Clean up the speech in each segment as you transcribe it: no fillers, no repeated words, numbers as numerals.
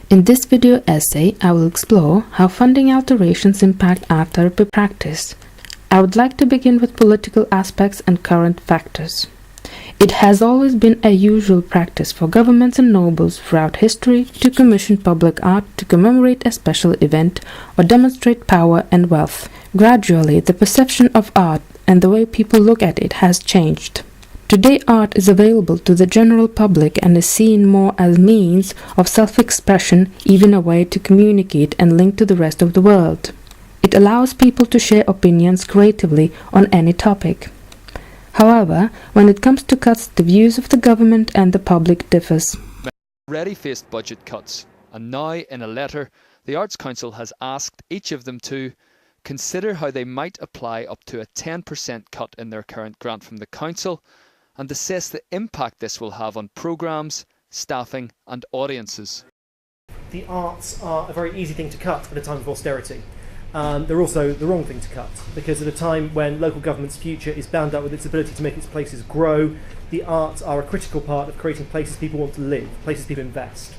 In this video essay, I will explore how funding alterations impact art therapy practice. I would like to begin with political aspects and current factors. It has always been a usual practice for governments and nobles throughout history to commission public art to commemorate a special event or demonstrate power and wealth. Gradually, the perception of art and the way people look at it has changed. Today, art is available to the general public and is seen more as means of self-expression, even a way to communicate and link to the rest of the world. It allows people to share opinions creatively on any topic. However, when it comes to cuts, the views of the government and the public differs. Already faced budget cuts, and now in a letter, the Arts Council has asked each of them to consider how they might apply up to a 10% cut in their current grant from the Council and assess the impact this will have on programmes, staffing and audiences. The arts are a very easy thing to cut at a time of austerity. They're also the wrong thing to cut, because at a time when local government's future is bound up with its ability to make its places grow, the arts are a critical part of creating places people want to live, places people invest.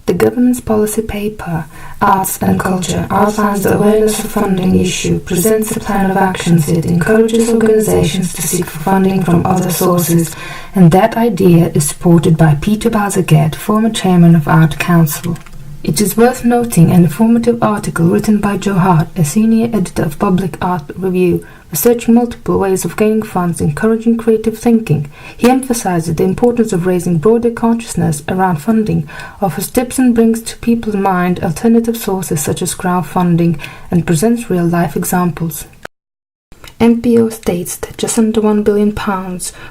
The government's policy paper, Arts and Culture, outlines the awareness of funding issue, presents a plan of actions. It encourages organizations to seek for funding from other sources, and that idea is supported by Peter Bazaghet, former chairman of Art Council. It is worth noting an informative article written by Joe Hart, a senior editor of Public Art Review, researching multiple ways of gaining funds, encouraging creative thinking. He emphasizes the importance of raising broader consciousness around funding, offers tips and brings to people's mind alternative sources such as crowdfunding, and presents real-life examples. MPO states that just under £1 billion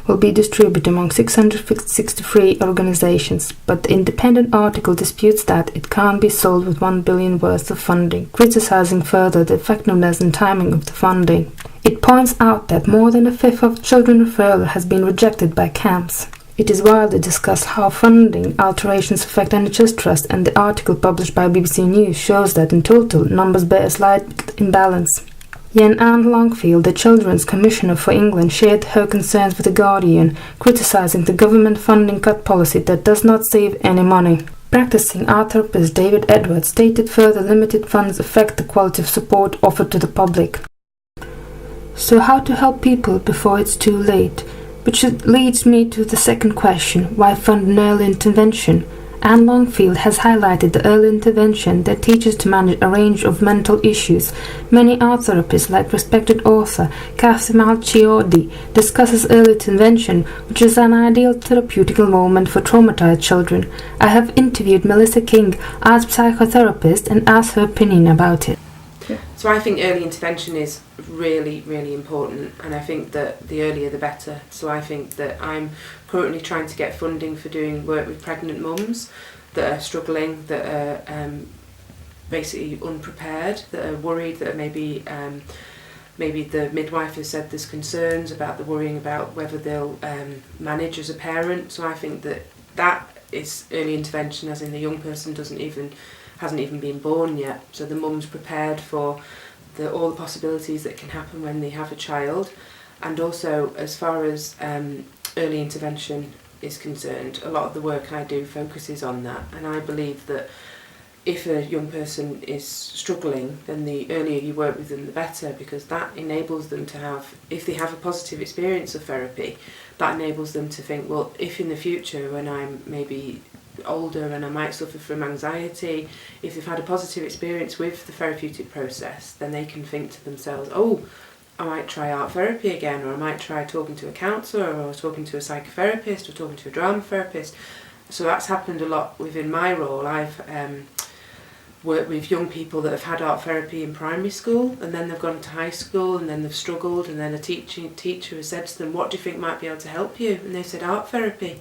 will be distributed among 663 organizations, but the independent article disputes that it can't be sold with £1 billion worth of funding, criticizing further the effectiveness and timing of the funding. It points out that more than a fifth of children referral has been rejected by camps. It is widely discussed how funding alterations affect NHS Trust, and the article published by BBC News shows that in total numbers bear a slight imbalance. Anne Longfield, the Children's Commissioner for England, shared her concerns with The Guardian, criticising the government funding cut policy that does not save any money. Practicing art therapist David Edwards stated further limited funds affect the quality of support offered to the public. So how to help people before it's too late? Which leads me to the second question, why fund an early intervention? Anne Longfield has highlighted the early intervention that teaches to manage a range of mental issues. Many art therapists, like respected author Kathy Malchiodi, discusses early intervention, which is an ideal therapeutic moment for traumatized children. I have interviewed Melissa King, art psychotherapist, and asked her opinion about it. So I think early intervention is really, really important, and I think that the earlier the better. So I think that I'm currently trying to get funding for doing work with pregnant mums that are struggling, that are basically unprepared, that are worried, that are maybe the midwife has said there's concerns about the worrying about whether they'll manage as a parent. So I think that is early intervention, as in the young person hasn't even been born yet. So the mum's prepared for all the possibilities that can happen when they have a child. And also, as far as early intervention is concerned, a lot of the work I do focuses on that. And I believe that if a young person is struggling, then the earlier you work with them, the better, because that enables them to have, if they have a positive experience of therapy, that enables them to think, well, if in the future, when I'm maybe older and I might suffer from anxiety, if they've had a positive experience with the therapeutic process, then they can think to themselves, oh, I might try art therapy again, or I might try talking to a counsellor, or talking to a psychotherapist, or talking to a drama therapist. So that's happened a lot within my role. I've worked with young people that have had art therapy in primary school, and then they've gone to high school, and then they've struggled, and then a teacher has said to them, what do you think might be able to help you? And they said, art therapy.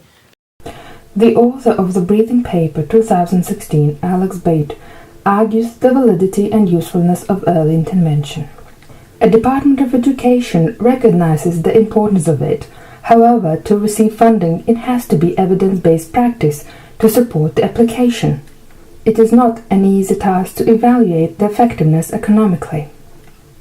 The author of the Breathing paper 2016, Alex Bate, argues the validity and usefulness of early intervention. A Department of Education recognizes the importance of it. However, to receive funding, it has to be evidence-based practice to support the application. It is not an easy task to evaluate the effectiveness economically.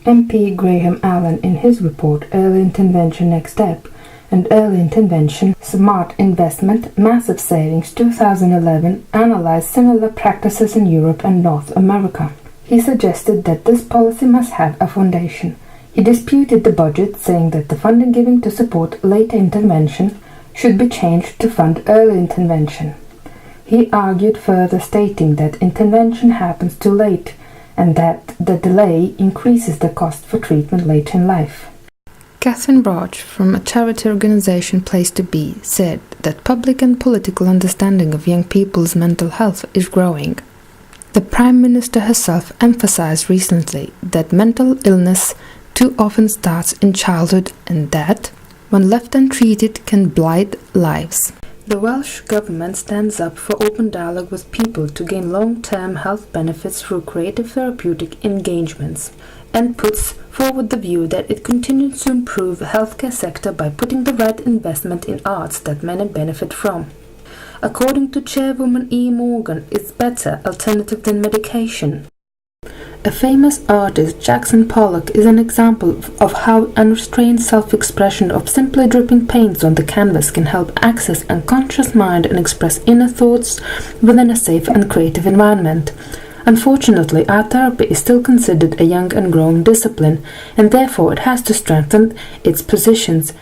MP Graham Allen, in his report Early Intervention Next Step, and Early Intervention, Smart Investment, Massive Savings 2011 analyzed similar practices in Europe and North America. He suggested that this policy must have a foundation. He disputed the budget, saying that the funding given to support later intervention should be changed to fund early intervention. He argued further, stating that intervention happens too late and that the delay increases the cost for treatment later in life. Catherine Broch from a charity organization Place to Be said that public and political understanding of young people's mental health is growing. The Prime Minister herself emphasized recently that mental illness too often starts in childhood and that, when left untreated, can blight lives. The Welsh Government stands up for open dialogue with people to gain long-term health benefits through creative therapeutic engagements, and puts forward the view that it continues to improve the healthcare sector by putting the right investment in arts that many benefit from. According to Chairwoman E. Morgan, it's better alternative than medication. A famous artist, Jackson Pollock, is an example of how unrestrained self-expression of simply dripping paints on the canvas can help access unconscious mind and express inner thoughts within a safe and creative environment. Unfortunately, art therapy is still considered a young and growing discipline, and therefore it has to strengthen its positions.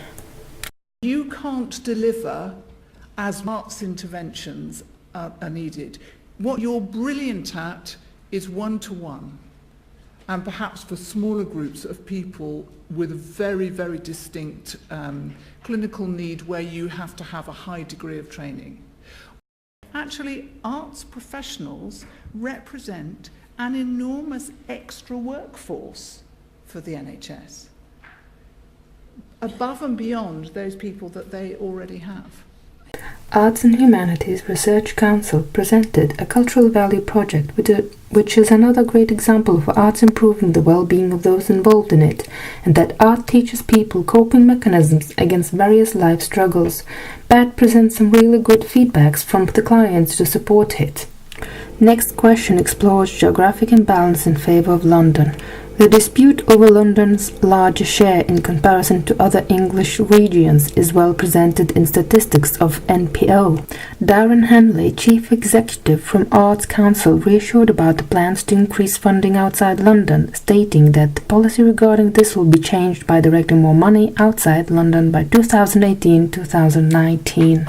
You can't deliver as arts interventions are needed. What you're brilliant at is one-to-one, and perhaps for smaller groups of people with a very, very distinct clinical need where you have to have a high degree of training. Actually, arts professionals represent an enormous extra workforce for the NHS, above and beyond those people that they already have. Arts and Humanities Research Council presented a cultural value project which is another great example of arts improving the well-being of those involved in it, and that art teaches people coping mechanisms against various life struggles. BAT presents some really good feedbacks from the clients to support it. Next question explores geographic imbalance in favor of London. The dispute over London's larger share in comparison to other English regions is well presented in statistics of NPO. Darren Henley, Chief Executive from Arts Council, reassured about the plans to increase funding outside London, stating that the policy regarding this will be changed by directing more money outside London by 2018-2019.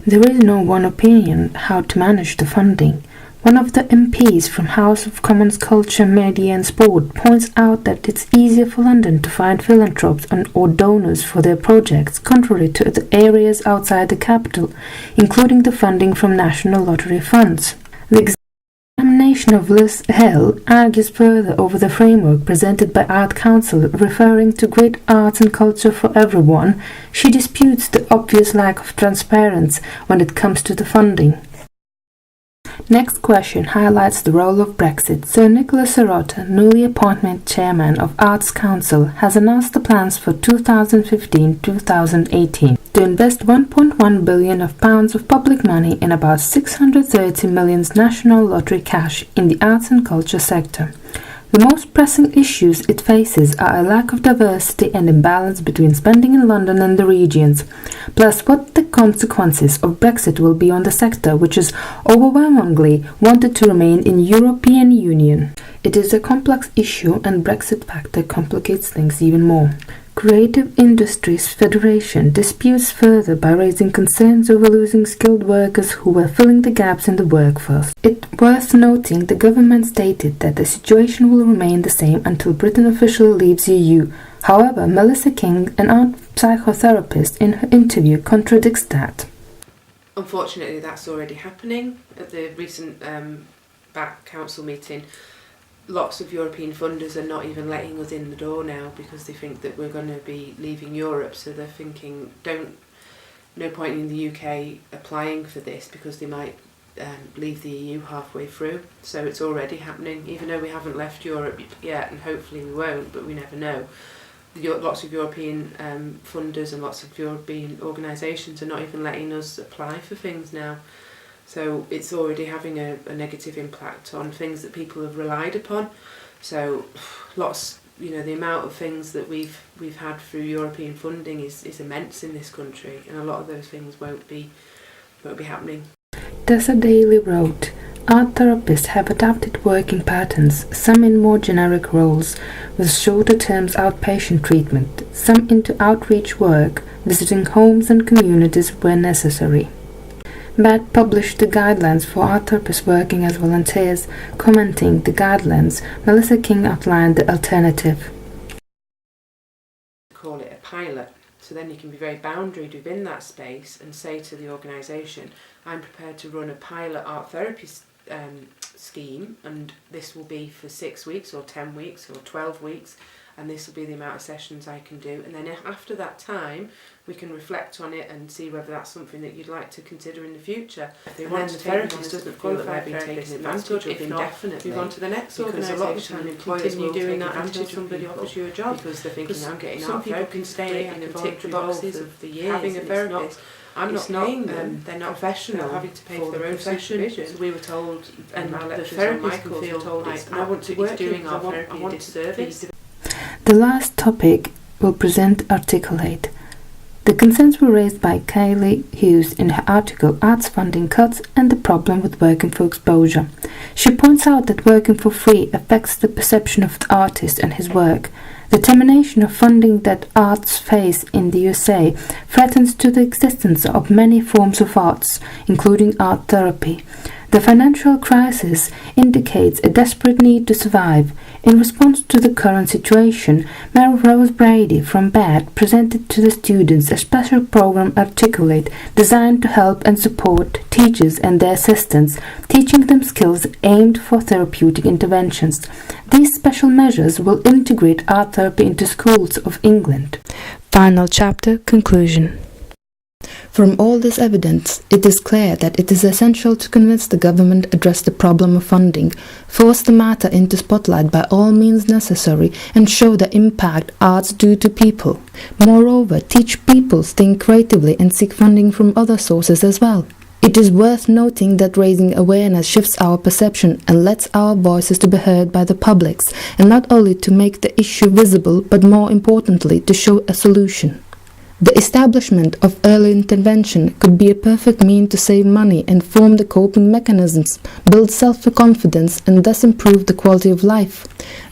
There is no one opinion how to manage the funding. One of the MPs from House of Commons Culture, Media and Sport points out that it's easier for London to find philanthropes or donors for their projects, contrary to the areas outside the capital, including the funding from national lottery funds. The examination of Liz Hill argues further over the framework presented by Art Council, referring to great arts and culture for everyone. She disputes the obvious lack of transparency when it comes to the funding. Next question highlights the role of Brexit. Sir Nicholas Sirota, newly appointed chairman of Arts Council, has announced the plans for 2015-2018 to invest £1.1 billion of public money and about 630 million national lottery cash in the arts and culture sector. The most pressing issues it faces are a lack of diversity and imbalance between spending in London and the regions, plus what the consequences of Brexit will be on the sector, which is overwhelmingly wanted to remain in European Union. It is a complex issue, and Brexit factor complicates things even more. Creative Industries Federation disputes further by raising concerns over losing skilled workers who were filling the gaps in the workforce. It's worth noting the government stated that the situation will remain the same until Britain officially leaves the EU. However, Melissa King, an art psychotherapist, in her interview contradicts that. Unfortunately, that's already happening. At the recent BAT Council meeting, lots of European funders are not even letting us in the door now because they think that we're going to be leaving Europe. So they're thinking, no point in the UK applying for this because they might leave the EU halfway through. So it's already happening, even though we haven't left Europe yet, and hopefully we won't, but we never know. Lots of European funders and lots of European organisations are not even letting us apply for things now. So it's already having a negative impact on things that people have relied upon. So lots the amount of things that we've had through European funding is immense in this country, and a lot of those things won't be happening. Tessa Daly wrote, "Art therapists have adapted working patterns, some in more generic roles, with shorter terms outpatient treatment, some into outreach work, visiting homes and communities where necessary." BAT published the guidelines for art therapists working as volunteers. Commenting the guidelines, Melissa King outlined the alternative. Call it a pilot, so then you can be very boundaried within that space and say to the organisation, I'm prepared to run a pilot art therapy scheme, and this will be for 6 weeks or 10 weeks or 12 weeks, and this will be the amount of sessions I can do, and then after that time we can reflect on it and see whether that's something that you'd like to consider in the future. If they want to the therapist doesn't feel that they're being taken advantage of indefinitely, move on to the next organisation. A lot of the time employers will doing that until somebody offers you a job, because they're thinking, I'm getting art therapy today, I can tick the boxes of the years having a therapist. I'm not paying them. They're not professional. They're having to pay for their own session. So we were told, and the therapist can feel told, I want to work doing art therapy, I want a disservice. The last topic will present Articulate. The concerns were raised by Kaylee Hughes in her article Arts Funding Cuts and the Problem with Working for Exposure. She points out that working for free affects the perception of the artist and his work. The termination of funding that arts face in the USA threatens to the existence of many forms of arts, including art therapy. The financial crisis indicates a desperate need to survive. In response to the current situation, Mary Rose Brady from BAT presented to the students a special program Articulate, designed to help and support teachers and their assistants, teaching them skills aimed for therapeutic interventions. These special measures will integrate art therapy into schools of England. Final chapter, conclusion. From all this evidence, it is clear that it is essential to convince the government address the problem of funding, force the matter into spotlight by all means necessary, and show the impact arts do to people. Moreover, teach people to think creatively and seek funding from other sources as well. It is worth noting that raising awareness shifts our perception and lets our voices to be heard by the publics, and not only to make the issue visible, but more importantly, to show a solution. The establishment of early intervention could be a perfect means to save money and form the coping mechanisms, build self-confidence, and thus improve the quality of life.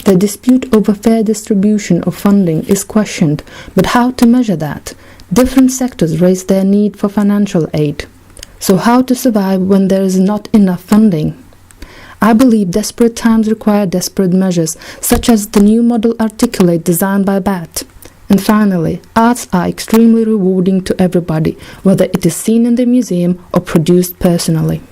The dispute over fair distribution of funding is questioned, but how to measure that? Different sectors raise their need for financial aid. So how to survive when there is not enough funding? I believe desperate times require desperate measures, such as the new model Articulate designed by BAT. And finally, arts are extremely rewarding to everybody, whether it is seen in the museum or produced personally.